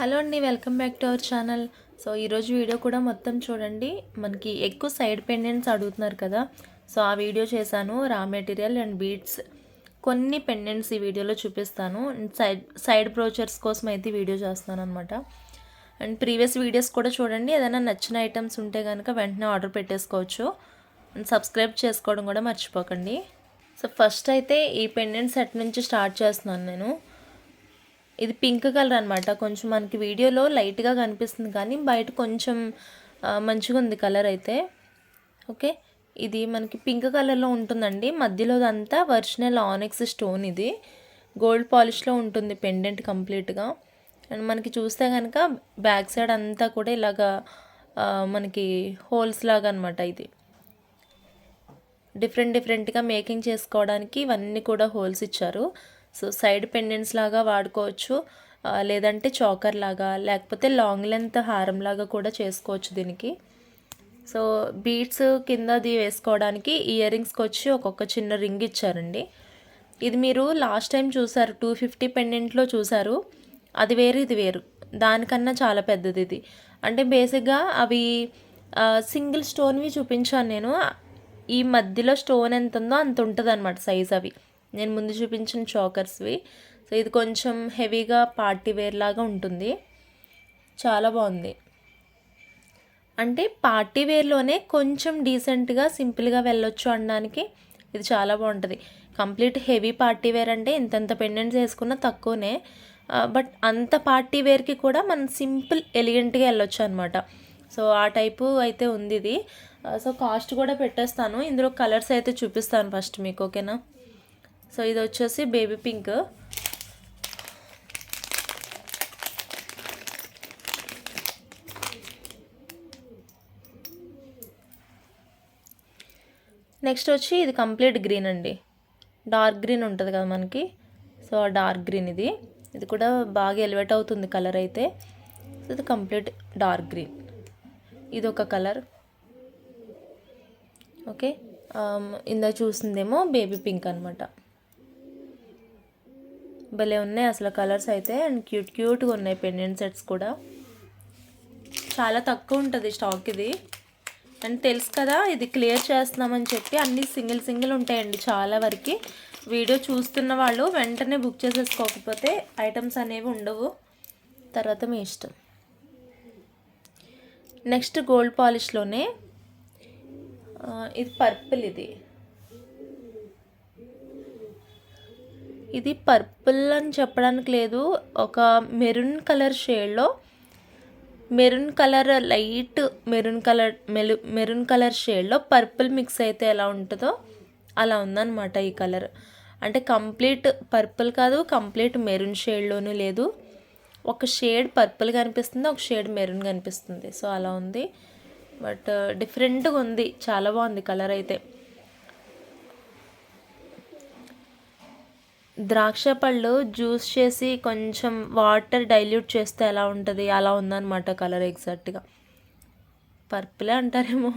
Hello అండి, welcome back to our channel. So ఈరోజు video కూడా మొత్తం చూడండి. మనకి ఎక్కువ సైడ్ పెండెంట్స్ అడుగుతున్నారు కదా, సో ఆ వీడియో చేశాను. రా మెటీరియల్ అండ్ బీడ్స్ కొన్ని పెండెంట్స్ ఈ వీడియోలో చూపిస్తాను. సైడ్ బ్రోచర్స్ కోసం అయితే వీడియో చేస్తాను అనమాట. అండ్ ప్రీవియస్ వీడియోస్ కూడా చూడండి. ఏదైనా నచ్చిన ఐటమ్స్ ఉంటే కనుక వెంటనే ఆర్డర్ పెట్టేసుకోవచ్చు. అండ్ సబ్స్క్రైబ్ చేసుకోవడం కూడా మర్చిపోకండి. సో ఫస్ట్ అయితే ఈ పెండెంట్ సెట్ నుంచి స్టార్ట్ చేస్తున్నాను నేను. ఇది పింక్ కలర్ అనమాట. కొంచెం మనకి వీడియోలో లైట్గా కనిపిస్తుంది కానీ బయట కొంచెం మంచిగా ఉంది కలర్ అయితే. ఓకే, ఇది మనకి పింక్ కలర్లో ఉంటుందండి. మధ్యలో అంతా ఒరిజినల్ ఆనెక్స్ స్టోన్. ఇది గోల్డ్ పాలిష్లో ఉంటుంది పెండెంట్ కంప్లీట్గా. అండ్ మనకి చూస్తే కనుక బ్యాక్ సైడ్ అంతా కూడా ఇలాగా మనకి హోల్స్ లాగా అనమాట. ఇది డిఫరెంట్గా మేకింగ్ చేసుకోవడానికి ఇవన్నీ కూడా హోల్స్ ఇచ్చారు. సో సైడ్ పెండెంట్స్ లాగా వాడుకోవచ్చు, లేదంటే చోకర్ లాగా, లేకపోతే లాంగ్ లెంత్ హారం లాగా కూడా చేసుకోవచ్చు దీనికి. సో బీడ్స్ కిందది వేసుకోవడానికి ఇయర్ రింగ్స్కి వచ్చి ఒక్కొక్క చిన్న రింగ్ ఇచ్చారండి. ఇది మీరు లాస్ట్ టైం చూసారు, 250 పెండెంట్లో చూసారు. అది వేరు, ఇది వేరు. దానికన్నా చాలా పెద్దది ఇది. అంటే బేసిక్గా అవి సింగిల్ స్టోన్వి చూపించాను నేను. ఈ మధ్యలో స్టోన్ ఎంత ఉందో అంత ఉంటుంది అనమాట సైజ్ అవి. నేను ముందు చూపించిన చోకర్స్వి. సో ఇది కొంచెం హెవీగా పార్టీ వేర్ లాగా ఉంటుంది. చాలా బాగుంది. అంటే పార్టీ వేర్లోనే కొంచెం డీసెంట్గా సింపుల్గా వెళ్ళొచ్చు అనడానికి ఇది చాలా బాగుంటుంది. కంప్లీట్ హెవీ పార్టీ వేర్ అంటే ఇంతంత పెండెంట్స్ వేసుకున్న తక్కువనే. బట్ అంత పార్టీ వేర్కి కూడా మనం సింపుల్ ఎలిగెంట్గా వెళ్ళొచ్చు అనమాట. సో ఆ టైపు అయితే ఉంది ఇది. సో కాస్ట్ కూడా పెట్టేస్తాను. ఇందులో కలర్స్ అయితే చూపిస్తాను ఫస్ట్ మీకు, ఓకేనా. సో ఇది వచ్చేసి బేబీ పింక్. నెక్స్ట్ వచ్చి ఇది కంప్లీట్ గ్రీన్ అండి. డార్క్ గ్రీన్ ఉంటుంది కదా మనకి, సో ఆ డార్క్ గ్రీన్ ఇది. ఇది కూడా బాగా ఎలివేట్ అవుతుంది కలర్ అయితే. సో ఇది కంప్లీట్ డార్క్ గ్రీన్. ఇది ఒక కలర్. ఓకే, ఇందా చూసిందేమో బేబీ పింక్ అనమాట. భలే ఉన్నాయి అసలు కలర్స్ అయితే. అండ్ క్యూట్గా ఉన్నాయి పెండెంట్ సెట్స్ కూడా. చాలా తక్కువ ఉంటుంది స్టాక్ ఇది. అండ్ తెలుసు కదా, ఇది క్లియర్ చేస్తున్నామని చెప్పి అన్నీ సింగిల్ ఉంటాయండి చాలా వరకు. వీడియో చూస్తున్న వాళ్ళు వెంటనే బుక్ చేసేసుకోకపోతే ఐటమ్స్ అనేవి ఉండవు, తర్వాత మీ ఇష్టం. నెక్స్ట్ గోల్డ్ పాలిష్లోనే ఇది పర్పుల్. ఇది పర్పుల్ అని చెప్పడానికి లేదు, ఒక మెరూన్ కలర్ షేడ్లో, లైట్ మెరూన్ కలర్ షేడ్లో పర్పుల్ మిక్స్ అయితే ఎలా ఉంటుందో అలా ఉందన్నమాట ఈ కలర్. అంటే కంప్లీట్ పర్పుల్ కాదు, కంప్లీట్ మెరూన్ షేడ్లోనూ లేదు. ఒక షేడ్ పర్పుల్ కనిపిస్తుంది, ఒక షేడ్ మెరూన్ కనిపిస్తుంది. సో అలా ఉంది. బట్ డిఫరెంట్గా ఉంది, చాలా బాగుంది కలర్ అయితే. ద్రాక్ష పళ్ళు జ్యూస్ చేసి కొంచెం వాటర్ డైల్యూట్ చేస్తే ఎలా ఉంటుంది అలా ఉందన్నమాట కలర్ ఎగ్జాక్ట్గా. పర్పులే అంటారేమో.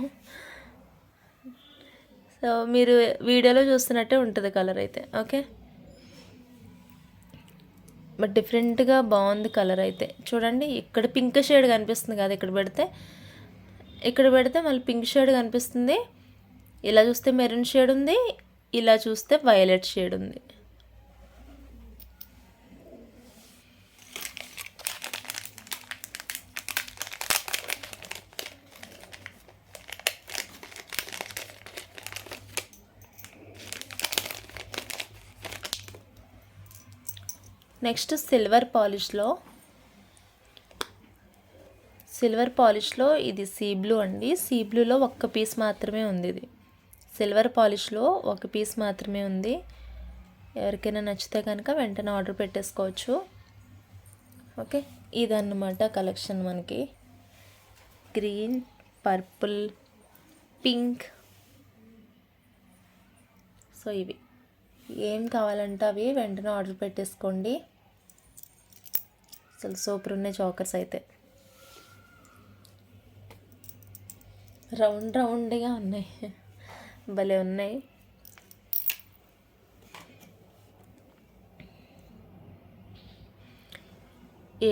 సో మీరు వీడియోలో చూస్తున్నట్టే ఉంటుంది కలర్ అయితే. ఓకే, బట్ డిఫరెంట్గా బాగుంది కలర్ అయితే. చూడండి, ఇక్కడ పింక్ షేడ్ కనిపిస్తుంది కదా, ఇక్కడ పెడితే మళ్ళీ పింక్ షేడ్ కనిపిస్తుంది. ఇలా చూస్తే మెరూన్ షేడ్ ఉంది, ఇలా చూస్తే వైలెట్ షేడ్ ఉంది. నెక్స్ట్ సిల్వర్ పాలిష్లో ఇది సీ బ్లూ అండి. సీ బ్లూలో ఒక్క పీస్ మాత్రమే ఉంది. ఇది సిల్వర్ పాలిష్లో ఒక పీస్ మాత్రమే ఉంది. ఎవరికైనా నచ్చితే కనుక వెంటనే ఆర్డర్ పెట్టేసుకోవచ్చు. ఓకే, ఇదన్నమాట కలెక్షన్ మనకి. Green, purple, pink. సో ఇవి ఏం కావాలంటే అవి వెంటనే ఆర్డర్ పెట్టేసుకోండి. అసలు సూపర్ ఉన్నాయి చోకర్స్ అయితే. రౌండ్గా ఉన్నాయి, భలే ఉన్నాయి.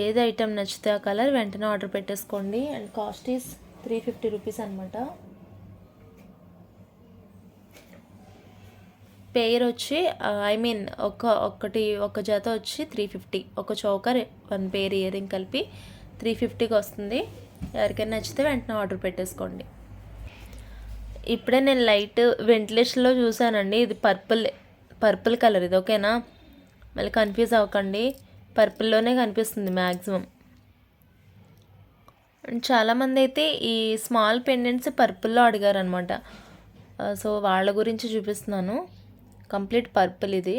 ఏది ఐటెం నచ్చితే ఆ కలర్ వెంటనే ఆర్డర్ పెట్టేసుకోండి. అండ్ కాస్ట్ ఈస్ 350 రూపీస్ అనమాట. పెయిర్ వచ్చి ఒక జత వచ్చి 350, ఒక చౌకర్ 1 పెయిర్ ఇయర్ రింగ్ కలిపి 350కి వస్తుంది. ఎవరికైనా నచ్చితే వెంటనే ఆర్డర్ పెట్టేసుకోండి. ఇప్పుడే నేను లైట్ వెంటిలేషన్లో చూసానండి, ఇది పర్పుల్ కలర్ ఇది, ఓకేనా? మళ్ళీ కన్ఫ్యూజ్ అవ్వకండి, పర్పుల్లోనే కనిపిస్తుంది మ్యాక్సిమం. అండ్ చాలామంది అయితే ఈ స్మాల్ పెండెంట్స్ పర్పుల్లో అడిగారు అనమాట. సో వాళ్ళ గురించి చూపిస్తున్నాను. కంప్లీట్ పర్పుల్, ఇది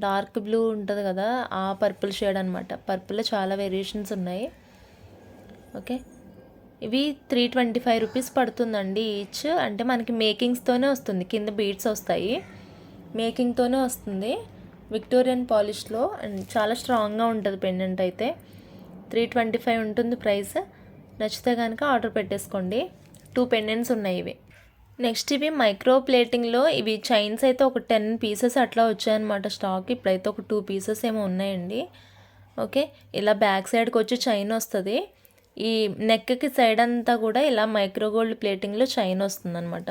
డార్క్ బ్లూ ఉంటుంది కదా, ఆ పర్పుల్ షేడ్ అనమాట. పర్పుల్లో చాలా వేరియేషన్స్ ఉన్నాయి. ఓకే, ఇవి 325 రూపీస్ పడుతుందండి ఈచ్. అంటే మనకి మేకింగ్స్తోనే వస్తుంది, కింద బీడ్స్ వస్తాయి, మేకింగ్తోనే వస్తుంది. విక్టోరియన్ పాలిష్లో అండ్ చాలా స్ట్రాంగ్గా ఉంటుంది పెండెంట్ అయితే. 325 ఉంటుంది ప్రైస్. నచ్చితే కనుక ఆర్డర్ పెట్టేసుకోండి. 2 పెండెంట్స్ ఉన్నాయి ఇవి. నెక్స్ట్ ఇవి మైక్రో ప్లేటింగ్లో ఇవి చైన్స్ అయితే ఒక 10 పీసెస్ అట్లా వచ్చాయన్నమాట స్టాక్. ఇప్పుడైతే ఒక 2 పీసెస్ ఏమో ఉన్నాయండి. ఓకే, ఇలా బ్యాక్ సైడ్కి వచ్చి చైన్ వస్తుంది. ఈ నెక్కి సైడ్ అంతా కూడా ఇలా మైక్రో గోల్డ్ ప్లేటింగ్లో చైన్ వస్తుంది అనమాట.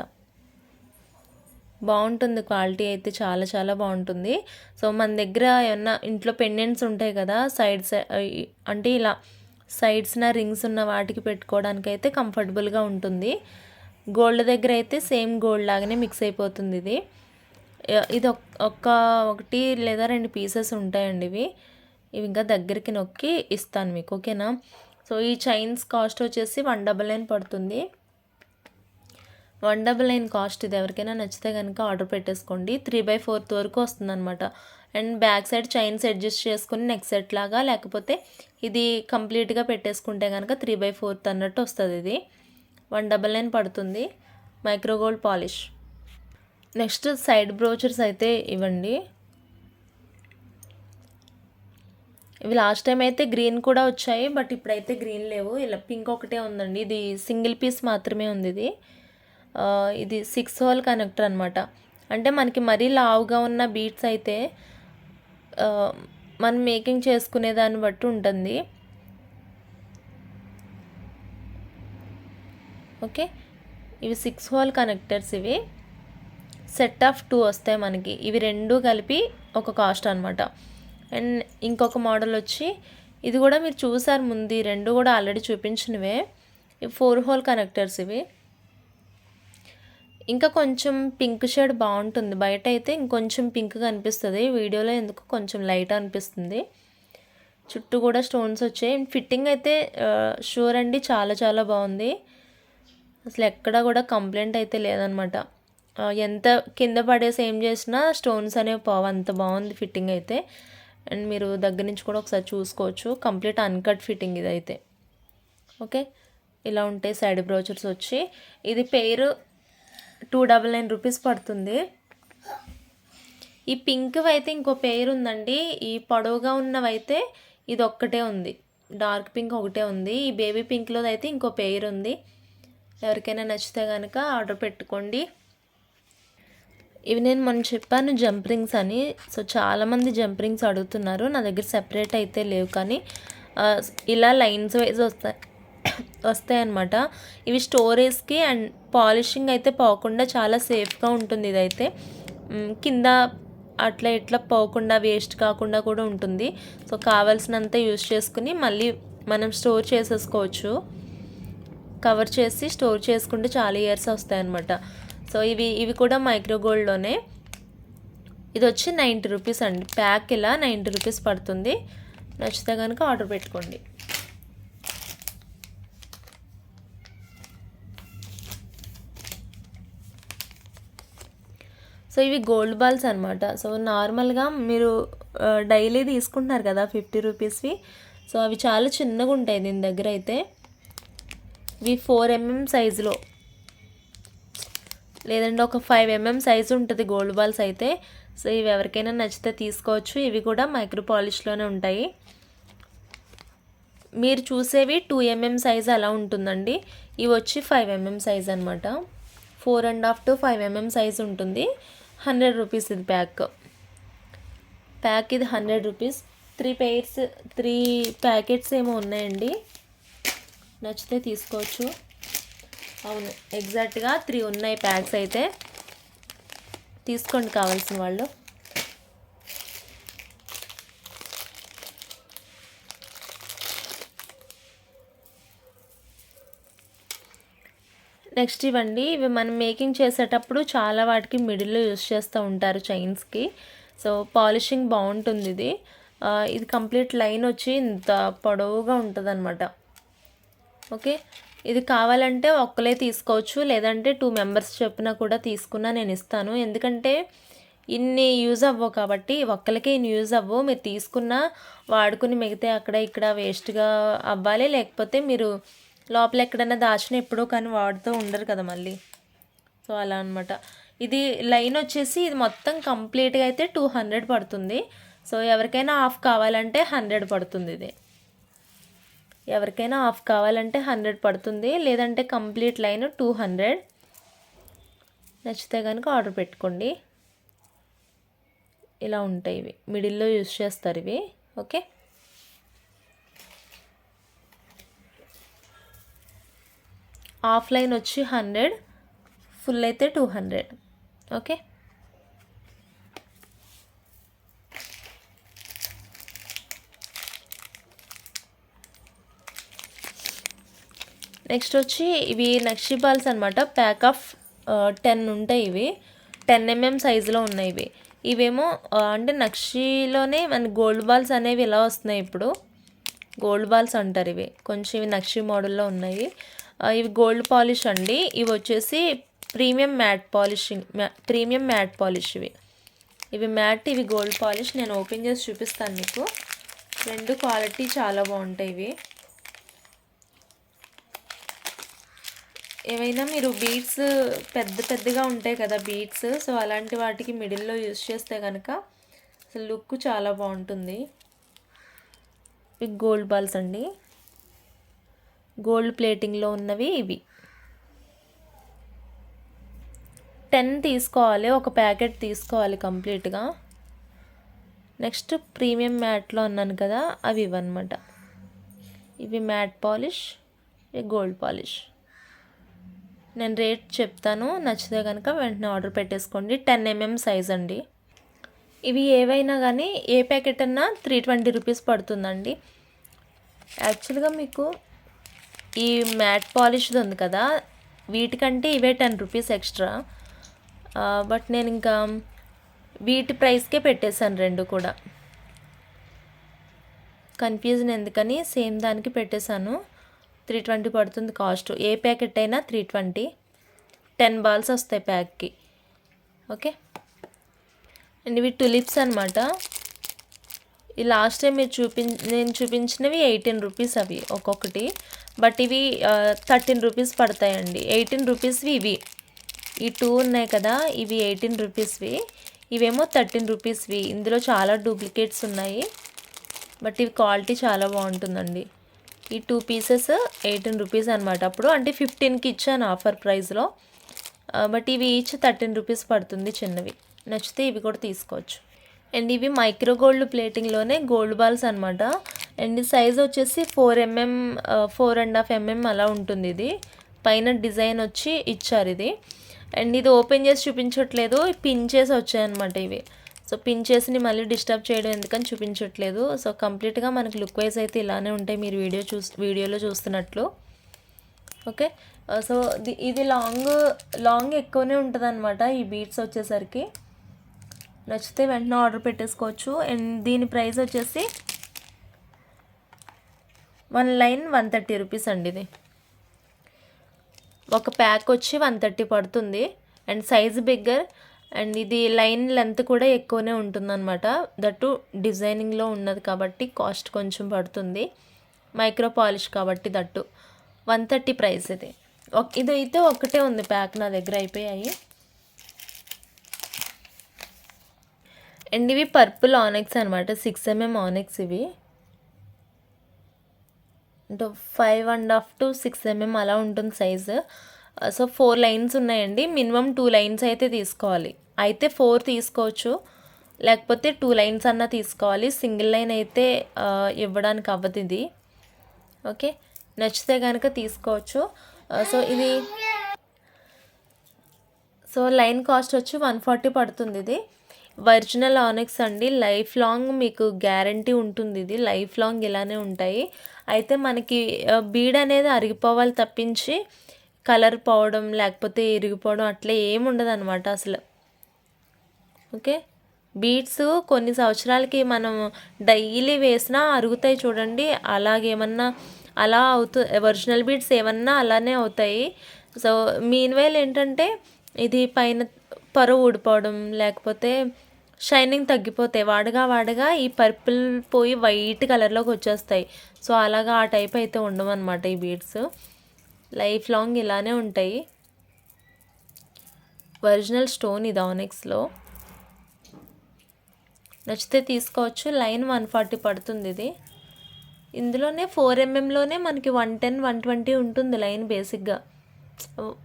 బాగుంటుంది, క్వాలిటీ అయితే చాలా చాలా బాగుంటుంది. సో మన దగ్గర ఏమన్నా ఇంట్లో పెండెంట్స్ ఉంటాయి కదా సైడ్స్, అంటే ఇలా సైడ్స్న రింగ్స్ ఉన్న వాటికి పెట్టుకోవడానికి అయితే కంఫర్టబుల్గా ఉంటుంది. గోల్డ్ దగ్గర అయితే సేమ్ గోల్డ్ లాగానే మిక్స్ అయిపోతుంది ఇది. ఇది ఒకటి లేదా 2 పీసెస్ ఉంటాయండి ఇవి ఇంకా దగ్గరికి నొక్కి ఇస్తాను మీకు, ఓకేనా? సో ఈ చైన్స్ కాస్ట్ వచ్చేసి 199 పడుతుంది. 199 కాస్ట్ ఇది. ఎవరికైనా నచ్చితే కనుక ఆర్డర్ పెట్టేసుకోండి. 3/4 వరకు వస్తుంది అనమాట. And back side chains adjust చేసుకుని నెక్ సెట్ లాగా, లేకపోతే ఇది కంప్లీట్గా పెట్టేసుకుంటే కనుక 3/4 అన్నట్టు వస్తుంది. ఇది 199 పడుతుంది, micro gold polish. Next side brochures అయితే ఇవ్వండి. ఇవి లాస్ట్ టైం అయితే గ్రీన్ కూడా వచ్చాయి, బట్ ఇప్పుడైతే గ్రీన్ లేవు. ఇలా పింక్ ఒకటే ఉందండి. ఇది సింగిల్ పీస్ మాత్రమే ఉంది. ఇది 6 హోల్ కనెక్టర్ అనమాట. అంటే మనకి మరీ లావుగా ఉన్న బీట్స్ అయితే మనం మేకింగ్ చేసుకునే దాన్ని బట్టి ఉంటుంది. ఓకే, ఇవి 6 హోల్ కనెక్టర్స్. ఇవి సెట్ ఆఫ్ 2 వస్తాయి మనకి. ఇవి 2 కలిపి ఒక కాస్ట్ అనమాట. అండ్ ఇంకొక మోడల్ వచ్చి ఇది కూడా మీరు చూసారు ముందు, 2 కూడా ఆల్రెడీ చూపించినవే. ఇవి 4 హోల్ కనెక్టర్స్. ఇవి ఇంకా కొంచెం పింక్ షేడ్ బాగుంటుంది, బయట అయితే ఇంకొంచెం పింక్ కనిపిస్తుంది, వీడియోలో ఎందుకు కొంచెం లైట్ అనిపిస్తుంది. చుట్టూ కూడా స్టోన్స్ వచ్చాయి. ఫిట్టింగ్ అయితే షూర్ అండి, చాలా చాలా బాగుంది. అసలు ఎక్కడా కూడా కంప్లైంట్ అయితే లేదనమాట. ఎంత కింద పడేసి ఏం చేసినా స్టోన్స్ అనేవి పోవు, అంత బాగుంది ఫిట్టింగ్ అయితే. అండ్ మీరు దగ్గర నుంచి కూడా ఒకసారి చూసుకోవచ్చు, కంప్లీట్ అన్కట్ ఫిట్టింగ్ ఇదైతే. ఓకే, ఇలా ఉంటాయి సైడ్ బ్రోచర్స్ వచ్చి. ఇది పెయిర్ 299 రూపీస్ పడుతుంది. ఈ పింక్ అయితే ఇంకో పెయిర్ ఉందండి. ఈ పొడవుగా ఉన్నవైతే ఇది ఒక్కటే ఉంది, డార్క్ పింక్ ఒకటే ఉంది. ఈ బేబీ పింక్లో అయితే ఇంకో పెయిర్ ఉంది. ఎవరికైనా నచ్చితే కనుక ఆర్డర్ పెట్టుకోండి. ఇవి నేను మొన్న చెప్పాను జంప్ రింగ్స్ అని. సో చాలామంది జంప్ రింగ్స్ అడుగుతున్నారు. నా దగ్గర సెపరేట్ అయితే లేవు, కానీ ఇలా లైన్స్ వైజ్ వస్తాయి అన్నమాట. ఇవి స్టోరేజ్కి అండ్ పాలిషింగ్ అయితే పోకుండా చాలా సేఫ్గా ఉంటుంది. ఇదైతే కింద అట్లా ఇట్లా పోకుండా వేస్ట్ కాకుండా కూడా ఉంటుంది. సో కావాల్సినంత యూజ్ చేసుకుని మళ్ళీ మనం స్టోర్ చేసేసుకోవచ్చు. కవర్ చేసి స్టోర్ చేసుకుంటే చాలా ఇయర్స్ వస్తాయన్నమాట. సో ఇవి కూడా మైక్రో గోల్డ్లోనే. ఇది వచ్చి 90 రూపీస్ అండి. ప్యాక్ ఇలా 90 రూపీస్ పడుతుంది. నచ్చితే కనుక ఆర్డర్ పెట్టుకోండి. సో ఇవి గోల్డ్ బాల్స్ అనమాట. సో నార్మల్గా మీరు డైలీ తీసుకుంటున్నారు కదా 50 రూపీస్వి. సో అవి చాలా చిన్నగా ఉంటాయి దీని దగ్గర అయితే. ఇవి 4 mm సైజులో, లేదంటే ఒక 5 mm సైజు ఉంటుంది గోల్డ్ బాల్స్ అయితే. సో ఇవి ఎవరికైనా నచ్చితే తీసుకోవచ్చు. ఇవి కూడా మైక్రో పాలిష్లోనే ఉంటాయి. మీరు చూసేవి 2 mm సైజ్ అలా ఉంటుందండి. ఇవి వచ్చి 5 mm సైజ్ అనమాట. 4.5 to 5 mm సైజ్ ఉంటుంది. 100 రూపీస్ ఇది ప్యాక్. ఇది 100 రూపీస్. త్రీ ప్యాకెట్స్ ఏమో ఉన్నాయండి, నచ్చితే తీసుకోవచ్చు. అవును, ఎగ్జాక్ట్గా 3 ఉన్నాయి ప్యాక్స్ అయితే. తీసుకోండి కావాల్సిన వాళ్ళు. నెక్స్ట్ ఇవ్వండి, ఇవి మనం మేకింగ్ చేసేటప్పుడు చాలా వాటికి మిడిల్లో యూస్ చేస్తూ ఉంటారు చైన్స్కి. సో పాలిషింగ్ బాగుంటుంది ఇది. ఇది కంప్లీట్ లైన్ వచ్చి ఇంత పొడవుగా ఉంటుంది అనమాట. ఓకే, ఇది కావాలంటే ఒక్కలే తీసుకోవచ్చు, లేదంటే 2 మెంబర్స్ చెప్పినా కూడా తీసుకున్నా నేను ఇస్తాను. ఎందుకంటే ఇన్ని యూజ్ అవ్వవు కాబట్టి, ఒక్కరికే ఇన్ని యూజ్ అవ్వవు. మీరు తీసుకున్నా వాడుకుని మిగతా అక్కడ ఇక్కడ వేస్ట్గా అవ్వాలి, లేకపోతే మీరు లోపల ఎక్కడైనా దాచిన ఎప్పుడో కానీ వాడుతూ ఉండరు కదా మళ్ళీ. సో అలా అనమాట. ఇది లైన్ వచ్చేసి ఇది మొత్తం కంప్లీట్గా అయితే 200 పడుతుంది. సో ఎవరికైనా హాఫ్ కావాలంటే 100 పడుతుంది. ఇది ఎవరికైనా హాఫ్ కావాలంటే 100 పడుతుంది, లేదంటే కంప్లీట్ లైన్ 200. నచ్చితే కనుక ఆర్డర్ పెట్టుకోండి. ఇలా ఉంటాయి ఇవి, మిడిల్లో యూస్ చేస్తారు ఇవి. ఓకే, హాఫ్ లైన్ వచ్చి 100, ఫుల్ అయితే 200. ఓకే, నెక్స్ట్ వచ్చి ఇవి నక్షి బాల్స్ అనమాట. ప్యాక్ ఆఫ్ 10 ఉంటాయి ఇవి. 10 mm సైజులో ఉన్నాయి ఇవి. ఇవేమో అంటే నక్షిలోనే మన గోల్డ్ బాల్స్ అనేవి ఇలా వస్తున్నాయి ఇప్పుడు. గోల్డ్ బాల్స్ అంటారు ఇవి. కొంచెం ఇవి నక్షి మోడల్లో ఉన్నాయి. ఇవి గోల్డ్ పాలిష్ అండి. ఇవి వచ్చేసి ప్రీమియం మ్యాట్ పాలిష్ ఇవి మ్యాట్, ఇవి గోల్డ్ పాలిష్. నేను ఓపెన్ చేసి చూపిస్తాను మీకు. రెండు క్వాలిటీ చాలా బాగుంటాయి ఇవి. ఏమైనా మీరు బీడ్స్ పెద్దగా ఉంటాయి కదా బీడ్స్, సో అలాంటి వాటికి మిడిల్లో యూస్ చేస్తే కనుక అసలు లుక్ చాలా బాగుంటుంది. ఇవి గోల్డ్ బాల్స్ అండి, గోల్డ్ ప్లేటింగ్లో ఉన్నవి ఇవి. 10 తీసుకోవాలి, ఒక ప్యాకెట్ తీసుకోవాలి కంప్లీట్గా. నెక్స్ట్ ప్రీమియం మ్యాట్లో అన్నాను కదా, అవి ఇవన్నమాట. ఇవి మ్యాట్ పాలిష్, ఇవి గోల్డ్ పాలిష్. నేను రేట్ చెప్తాను, నచ్చితే కనుక వెంటనే ఆర్డర్ పెట్టేసుకోండి. 10 mm సైజ్ అండి. ఇవి ఏవైనా కానీ ఏ ప్యాకెట్ అన్నా 320 రూపీస్ పడుతుందండి. యాక్చువల్గా మీకు ఈ మ్యాట్ పాలిష్ది ఉంది కదా, వీటికంటే ఇవే 10 రూపీస్ ఎక్స్ట్రా. బట్ నేను ఇంకా వీటి ప్రైస్కే పెట్టేశాను రెండు కూడా. కన్ఫ్యూజన్ ఎందుకని సేమ్ దానికి పెట్టేశాను. 320 పడుతుంది కాస్ట్. ఏ ప్యాకెట్ అయినా 320. 10 బాల్స్ వస్తాయి ప్యాక్కి. ఓకే, అండ్ ఇవి టులిప్స్ అనమాట. ఈ లాస్ట్ టైం నేను చూపించినవి 18 రూపీస్ అవి ఒక్కొక్కటి. బట్ ఇవి 13 రూపీస్ పడతాయండి. 18 రూపీస్వి ఇవి. ఈ 2 ఉన్నాయి కదా, ఇవి 18 రూపీస్వి. ఇవేమో 13 రూపీస్వి. ఇందులో చాలా డూప్లికేట్స్ ఉన్నాయి, బట్ ఇవి క్వాలిటీ చాలా బాగుంటుందండి. ఈ 2 పీసెస్ 18 రూపీస్ అనమాట. అప్పుడు అంటే 15కి ఇచ్చాను ఆఫర్ ప్రైస్లో. బట్ ఇవి ఈచ్ 13 రూపీస్ పడుతుంది చిన్నవి. నచ్చితే ఇవి కూడా తీసుకోవచ్చు. అండ్ ఇవి మైక్రో గోల్డ్ ప్లేటింగ్లోనే గోల్డ్ బాల్స్ అనమాట. అండ్ సైజ్ వచ్చేసి 4.5 mm అలా ఉంటుంది. ఇది పైన డిజైన్ వచ్చి ఇచ్చారు ఇది. అండ్ ఇది ఓపెన్ చేసి చూపించట్లేదు, పిన్ చేసి వచ్చాయన్నమాట ఇవి. సో పిన్ చేసి మళ్ళీ డిస్టర్బ్ చేయడం ఎందుకని చూపించట్లేదు. సో కంప్లీట్గా మనకి లుక్ వైజ్ అయితే ఇలానే ఉంటాయి, మీరు వీడియోలో చూస్తున్నట్లు. ఓకే, సో ఇది లాంగ్ ఎక్కువనే ఉంటుంది అనమాట ఈ బీడ్స్ వచ్చేసరికి. నచ్చితే వెంటనే ఆర్డర్ పెట్టేసుకోవచ్చు. అండ్ దీని ప్రైస్ వచ్చేసి 1 లైన్ 130 రూపీస్ అండి. ఇది ఒక ప్యాక్ వచ్చి 130 పడుతుంది. అండ్ సైజ్ బిగ్గర్, అండ్ ఇది లైన్ లెంత్ కూడా ఎక్కువనే ఉంటుందన్నమాట. దట్టు డిజైనింగ్లో ఉన్నది కాబట్టి కాస్ట్ కొంచెం పడుతుంది. మైక్రో పాలిష్ కాబట్టి దట్టు 130 ప్రైస్. ఇదైతే ఒకటే ఉంది ప్యాక్ నా దగ్గర, అయిపోయాయి. అండ్ ఇవి పర్పుల్ ఆనెక్స్ అనమాట. 6 mm ఆనెక్స్ ఇవి. అంటే 5.5 to 6 mm అలా ఉంటుంది సైజు. సో 4 లైన్స్ ఉన్నాయండి. మినిమం 2 లైన్స్ అయితే తీసుకోవాలి. అయితే 4 తీసుకోవచ్చు, లేకపోతే 2 లైన్స్ అన్నా తీసుకోవాలి. సింగిల్ లైన్ అయితే ఇవ్వడానికి అవ్వదు ఇది. ఓకే, నచ్చితే కనుక తీసుకోవచ్చు. సో లైన్ కాస్ట్ వచ్చి 140 పడుతుంది. ఇది ఒరిజినల్ ఆనిక్స్ అండి. లైఫ్ లాంగ్ మీకు గ్యారంటీ ఉంటుంది. ఇది లైఫ్ లాంగ్ ఇలానే ఉంటాయి. అయితే మనకి బీడ్ అనేది అరిగిపోవాలి తప్పించి కలర్ పోవడం లేకపోతే ఇరిగిపోవడం అట్లా ఏముండదు అనమాట అసలు. ఓకే, బీడ్స్ కొన్ని సంవత్సరాలకి మనం డైలీ వేసినా అరుగుతాయి చూడండి. అలాగేమన్నా అలా ఒరిజినల్ బీడ్స్ ఏమన్నా అలానే అవుతాయి. సో మీన్వైల్ ఏంటంటే ఇది పైన పరువు ఊడిపోవడం లేకపోతే షైనింగ్ తగ్గిపోతాయి. వాడగా ఈ పర్పుల్ పోయి వైట్ కలర్లోకి వచ్చేస్తాయి. సో అలాగా ఆ టైప్ అయితే ఉండమన్నమాట ఈ బీడ్స్. లైఫ్ లాంగ్ ఇలానే ఉంటాయి. ఒరిజినల్ స్టోన్ ఇది ఆనిక్స్లో. నచ్చితే తీసుకోవచ్చు. లైన్ 140 పడుతుంది ఇది. ఇందులోనే 4mm మనకి 110, 120 ఉంటుంది లైన్. బేసిక్గా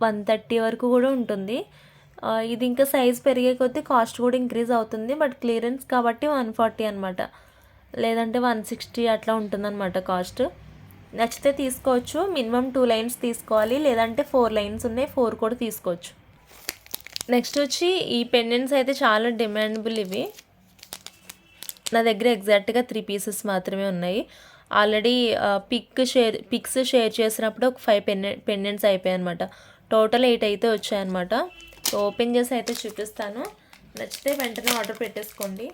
130 వరకు కూడా ఉంటుంది. ఇది ఇంకా సైజ్ పెరిగే కొద్దీ కాస్ట్ కూడా ఇంక్రీజ్ అవుతుంది. బట్ క్లియరెన్స్ కాబట్టి 140 అనమాట, లేదంటే 160 అట్లా ఉంటుందన్నమాట కాస్ట్. నచ్చితే తీసుకోవచ్చు. మినిమం 2 లైన్స్ తీసుకోవాలి, లేదంటే 4 లైన్స్ ఉన్నాయి, 4 కూడా తీసుకోవచ్చు. నెక్స్ట్ వచ్చి ఈ పెండెంట్స్ అయితే చాలా డిమాండబుల్. ఇవి నా దగ్గర ఎగ్జాక్ట్గా 3 పీసెస్ మాత్రమే ఉన్నాయి. ఆల్రెడీ పిక్స్ షేర్ చేసినప్పుడు ఒక 5 పెండెంట్స్ అయిపోయాయి అనమాట. టోటల్ 8 అయితే వచ్చాయన్నమాట. ఓపెన్ చేసి అయితే చూపిస్తాను. నచ్చితే వెంటనే ఆర్డర్ పెట్టేసుకోండి.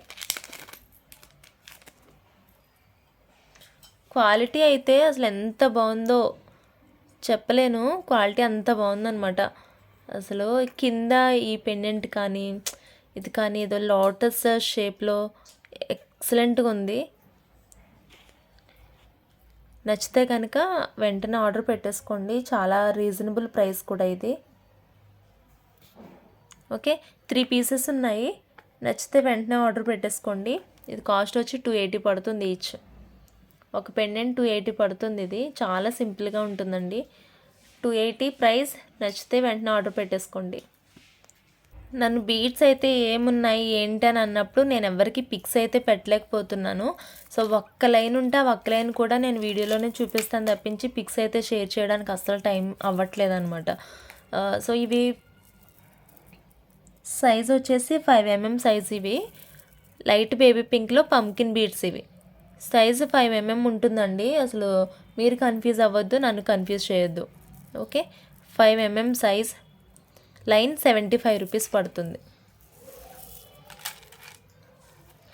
క్వాలిటీ అయితే అసలు ఎంత బాగుందో చెప్పలేను. క్వాలిటీ అంత బాగుందన్నమాట. అసలు కింద ఈ పెండెంట్ కానీ ఇది కానీ ఏదో లోటస్ షేప్లో ఎక్సలెంట్గా ఉంది. నచ్చితే కనుక వెంటనే ఆర్డర్ పెట్టేసుకోండి. చాలా రీజనబుల్ ప్రైస్ కూడా ఇది. ఓకే, 3 పీసెస్ ఉన్నాయి. నచ్చితే వెంటనే ఆర్డర్ పెట్టేసుకోండి. ఇది కాస్ట్ వచ్చి 280 పడుతుంది ఈచ్. ఒక పెండెంట్ 280 పడుతుంది. ఇది చాలా సింపుల్గా ఉంటుందండి. 280 ప్రైస్. నచ్చితే వెంటనే ఆర్డర్ పెట్టేసుకోండి. నన్ను బీడ్స్ అయితే ఏమున్నాయి ఏంటి అని అన్నప్పుడు నేను ఎవరికి పిక్స్ అయితే పెట్టలేకపోతున్నాను. సో ఒక్క లైన్ ఉంటే ఆ ఒక్క లైన్ కూడా నేను వీడియోలోనే చూపిస్తాను తప్పించి పిక్స్ అయితే షేర్ చేయడానికి అస్సలు టైం అవ్వట్లేదు అనమాట. సో ఇవి సైజ్ వచ్చేసి 5mm సైజ్. ఇవి లైట్ బేబీ పింక్లో పంకిన్ బీడ్స్. ఇవి సైజు 5mm ఉంటుందండి. అసలు మీరు కన్ఫ్యూజ్ అవ్వద్దు, నన్ను కన్ఫ్యూజ్ చేయొద్దు. Okay, 5mm size. Line 75 rupees పడుతుంది.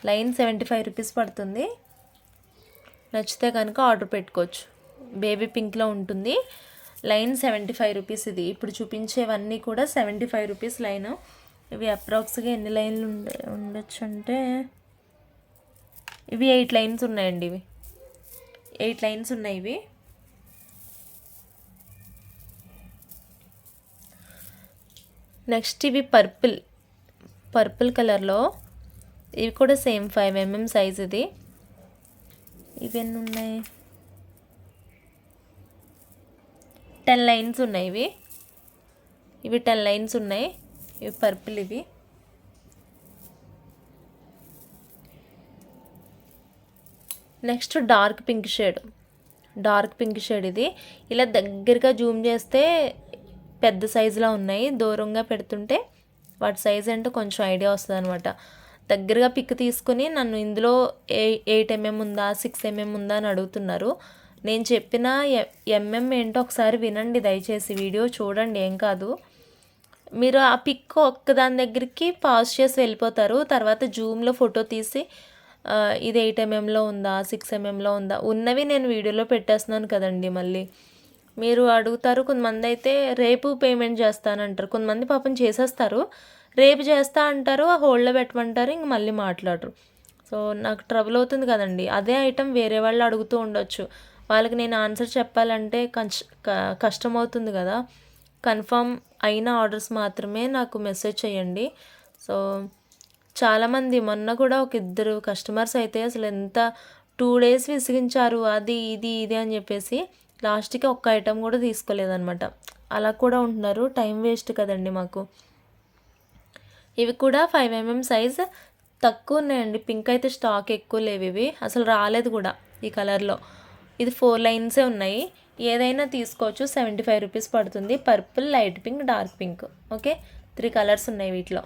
లైన్ 75 రూపీస్ పడుతుంది. నచ్చితే కనుక ఆర్డర్ పెట్టుకోవచ్చు. బేబీ పింక్లో ఉంటుంది. Line 75 rupees. ఇది ఇప్పుడు చూపించేవన్నీ కూడా 75 రూపీస్ లైన్. ఇవి అప్రాక్స్గా ఎన్ని లైన్లు ఉండొచ్చు అంటే ఇవి 8 లైన్స్ ఉన్నాయండి. ఇవి 8 లైన్స్ ఉన్నాయి. ఇవి నెక్స్ట్ ఇవి పర్పుల్ కలర్లో. ఇవి కూడా సేమ్ 5mm సైజ్. ఇది ఇవి ఎన్ని ఉన్నాయి? 10 లైన్స్ ఉన్నాయి. ఇవి 10 లైన్స్ ఉన్నాయి. ఇవి పర్పుల్. ఇవి నెక్స్ట్ డార్క్ పింక్ షేడ్. ఇది ఇలా దగ్గరగా జూమ్ చేస్తే పెద్ద సైజులో ఉన్నాయి. దూరంగా పెడుతుంటే వాటి సైజ్ అంటే కొంచెం ఐడియా వస్తుంది అనమాట. దగ్గరగా పిక్ తీసుకుని నన్ను ఇందులో 8mm ఉందా 6mm ఉందా అని అడుగుతున్నారు. నేను చెప్పిన ఎంఎం ఏంటో ఒకసారి వినండి దయచేసి. వీడియో చూడండి, ఏం కాదు. మీరు ఆ పిక్ ఒక్కదాని దగ్గరికి పాజ్ చేసి వెళ్ళిపోతారు. తర్వాత జూమ్లో ఫోటో తీసి ఇది 8mmలో ఉందా 6mmలో ఉందా ఉన్నవి నేను వీడియోలో పెట్టేస్తున్నాను కదండి. మళ్ళీ మీరు అడుగుతారు. కొంతమంది అయితే రేపు పేమెంట్ చేస్తానంటారు. కొంతమంది పాపం చేసేస్తారు, రేపు చేస్తా అంటారు, ఆ హోల్డ్లో పెట్టమంటారు, ఇంక మళ్ళీ మాట్లాడరు. సో నాకు ట్రబుల్ అవుతుంది కదండి. అదే ఐటెం వేరే వాళ్ళు అడుగుతూ ఉండొచ్చు. వాళ్ళకి నేను ఆన్సర్ చెప్పాలంటే కష్టం అవుతుంది కదా. కన్ఫర్మ్ అయిన ఆర్డర్స్ మాత్రమే నాకు మెసేజ్ చేయండి. సో చాలామంది మొన్న కూడా ఒక 2 కస్టమర్స్ అయితే అసలు ఎంత 2 days విసిగించారు. అది ఇది అని చెప్పేసి లాస్ట్కి ఒక్క ఐటెం కూడా తీసుకోలేదన్నమాట. అలా కూడా ఉంటున్నారు. టైం వేస్ట్ కదండి మాకు. ఇవి కూడా 5mm సైజ్ తక్కువ ఉన్నాయండి. పింక్ అయితే స్టాక్ ఎక్కువ లేవు, ఇవి అసలు రాలేదు కూడా ఈ కలర్లో. ఇది 4 లైన్సే ఉన్నాయి. ఏదైనా తీసుకోవచ్చు. 75 రూపీస్ పడుతుంది. Purple, light pink, dark pink. Okay, 3 colours ఉన్నాయి వీటిలో.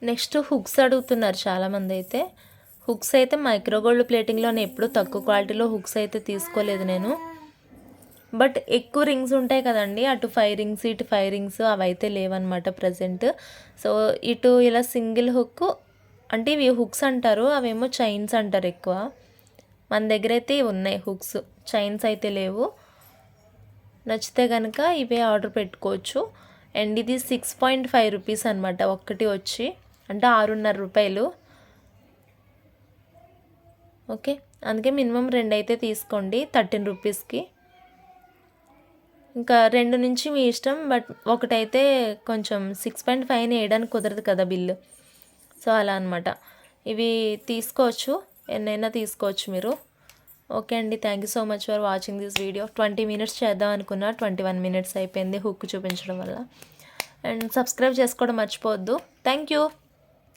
నెక్స్ట్ హుక్స్ అడుగుతున్నారు చాలామంది. అయితే హుక్స్ అయితే మైక్రోగోల్డ్ ప్లేటింగ్లోనే ఎప్పుడు తక్కువ క్వాలిటీలో హుక్స్ అయితే తీసుకోలేదు నేను. బట్ ఎక్కువ రింగ్స్ ఉంటాయి కదండి, అటు 5 రింగ్స్ ఇటు 5 రింగ్స్ అవి అయితే లేవన్నమాట ప్రజెంట్. సో ఇటు ఇలా సింగిల్ హుక్ అంటే ఇవి హుక్స్ అంటారు, అవేమో చైన్స్ అంటారు ఎక్కువ. మన దగ్గర అయితే ఉన్నాయి హుక్స్, చైన్స్ అయితే లేవు. నచ్చితే కనుక ఇవే ఆర్డర్ పెట్టుకోవచ్చు. అండ్ ఇది 6.5 రూపీస్ అనమాట ఒక్కటి వచ్చి, అంటే 6.5 రూపాయలు. ఓకే, అందుకే మినిమం 2 అయితే తీసుకోండి 13 రూపీస్కి. ఇంకా 2 నుంచి మీ ఇష్టం, బట్ ఒకటైతే కొంచెం 6.5 వేయడానికి కుదరదు కదా బిల్లు. సో అలా అనమాట. ఇవి తీసుకోవచ్చు, ఎన్నైనా తీసుకోవచ్చు మీరు. ఓకే అండి, thank you so much for watching this video. 20 minutes చేద్దాం అనుకున్నా, 21 మినిట్స్ అయిపోయింది హుక్ చూపించడం వల్ల. అండ్ సబ్స్క్రైబ్ చేసుకోవడం మర్చిపోవద్దు. Thank you.